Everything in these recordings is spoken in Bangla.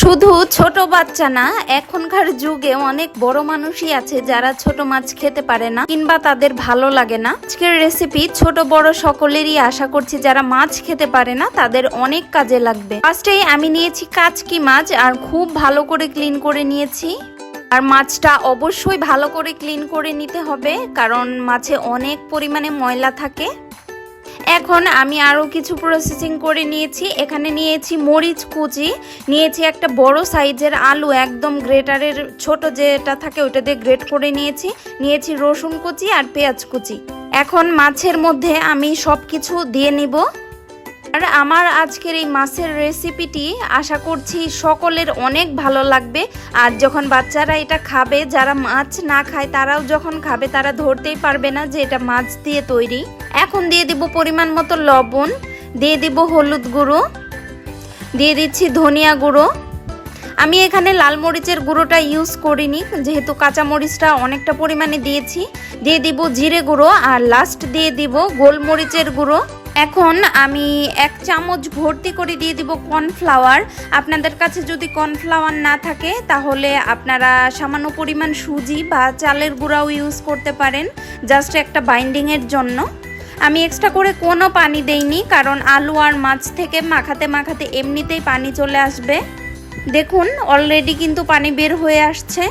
শুধু ছোট বাচ্চা না, এখনকার যুগে অনেক বড় মানুষই আছে যারা ছোট মাছ খেতে পারে না কিংবা তাদের ভালো লাগে না। আজকের রেসিপি ছোট বড় সকলেরই, আশা করছি যারা মাছ খেতে পারে না তাদের অনেক কাজে লাগবে। ফার্স্টেই আমি নিয়েছি কাচকি মাছ আর খুব ভালো করে ক্লিন করে নিয়েছি। আর মাছটা অবশ্যই ভালো করে ক্লিন করে নিতে হবে, কারণ মাছে অনেক পরিমাণে ময়লা থাকে। এখন আমি আরও কিছু প্রসেসিং করে নিয়েছি। এখানে নিয়েছি মরিচ কুচি, নিয়েছি একটা বড় সাইজের আলু, একদম গ্রেটারের ছোট যেটা থাকে ওইটা দিয়ে গ্রেট করে নিয়েছি রসুন কুচি আর পেঁয়াজ কুচি। এখন মাছের মধ্যে আমি সব কিছু দিয়ে নিব। আর আমার আজকের এই মাছের রেসিপিটি আশা করছি সকলের অনেক ভালো লাগবে। আর যখন বাচ্চারা এটা খাবে, যারা মাছ না খায় তারাও যখন খাবে তারা ধরতেই পারবে না যে এটা মাছ দিয়ে তৈরি। এখন দিয়ে দিব পরিমাণ মতো লবণ, দিয়ে দিব হলুদ গুঁড়ো, দিয়ে দিচ্ছি ধনিয়া গুঁড়ো। আমি এখানে লাল মরিচের গুঁড়োটা ইউজ করিনি, যেহেতু কাঁচা মরিচটা অনেকটা পরিমাণে দিয়েছি। দিয়ে দিব জিরে গুঁড়ো আর লাস্ট দিয়ে দিব গোলমরিচের গুঁড়ো। এখন আমি 1 চামচ ভর্তি করে দিয়ে দিব কর্নফ্লাওয়ার। আপনাদের কাছে যদি কর্নফ্লাওয়ার না থাকে তাহলে আপনারা সামান্য পরিমাণ সুজি বা চালের গুঁড়াও ইউজ করতে পারেন, জাস্ট একটা বাইন্ডিংয়ের জন্য। আমি এক্সট্রা করে কোনো পানি দেইনি, কারণ আলু আর মাছ থেকে মাখাতে মাখাতে এমনিতেই পানি চলে আসবে। দেখুন অলরেডি কিন্তু পানি বের হয়ে আসছে।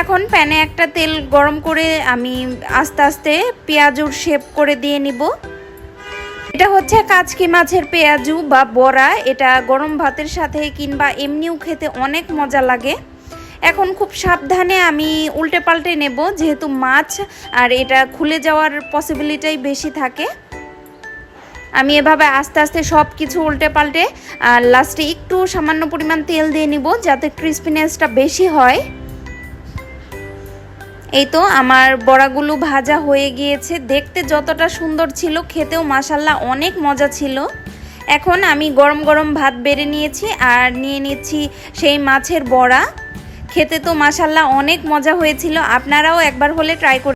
এখন প্যানে একটা তেল গরম করে আমি আস্তে আস্তে পেঁয়াজুর শেপ করে দিয়ে নিব। এটা হচ্ছে কাচকি মাছের পেঁয়াজু বা বড়া। এটা গরম ভাতের সাথে কিংবা এমনিও খেতে অনেক মজা লাগে। এখন খুব সাবধানে আমি উল্টে পাল্টে নেব, যেহেতু মাছ আর এটা খুলে যাওয়ার পসিবিলিটিই বেশি থাকে। আমি এভাবে আস্তে আস্তে সব কিছু উল্টে পাল্টে আর লাস্টে একটু সামান্য পরিমাণ তেল দিয়ে নিব, যাতে ক্রিস্পিনেসটা বেশি হয়। এই তো আমার বড়াগুলো ভাজা হয়ে গিয়েছে। দেখতে যতটা সুন্দর ছিল, খেতেও মাশাল্লাহ অনেক মজা ছিল। এখন আমি গরম গরম ভাত বেড়ে নিয়েছি আর নিয়ে নিচ্ছি সেই মাছের বড়া। খেতে তো মাশাল্লাহ অনেক মজা হয়েছিল। আপনারাও একবার হলে ট্রাই করুন।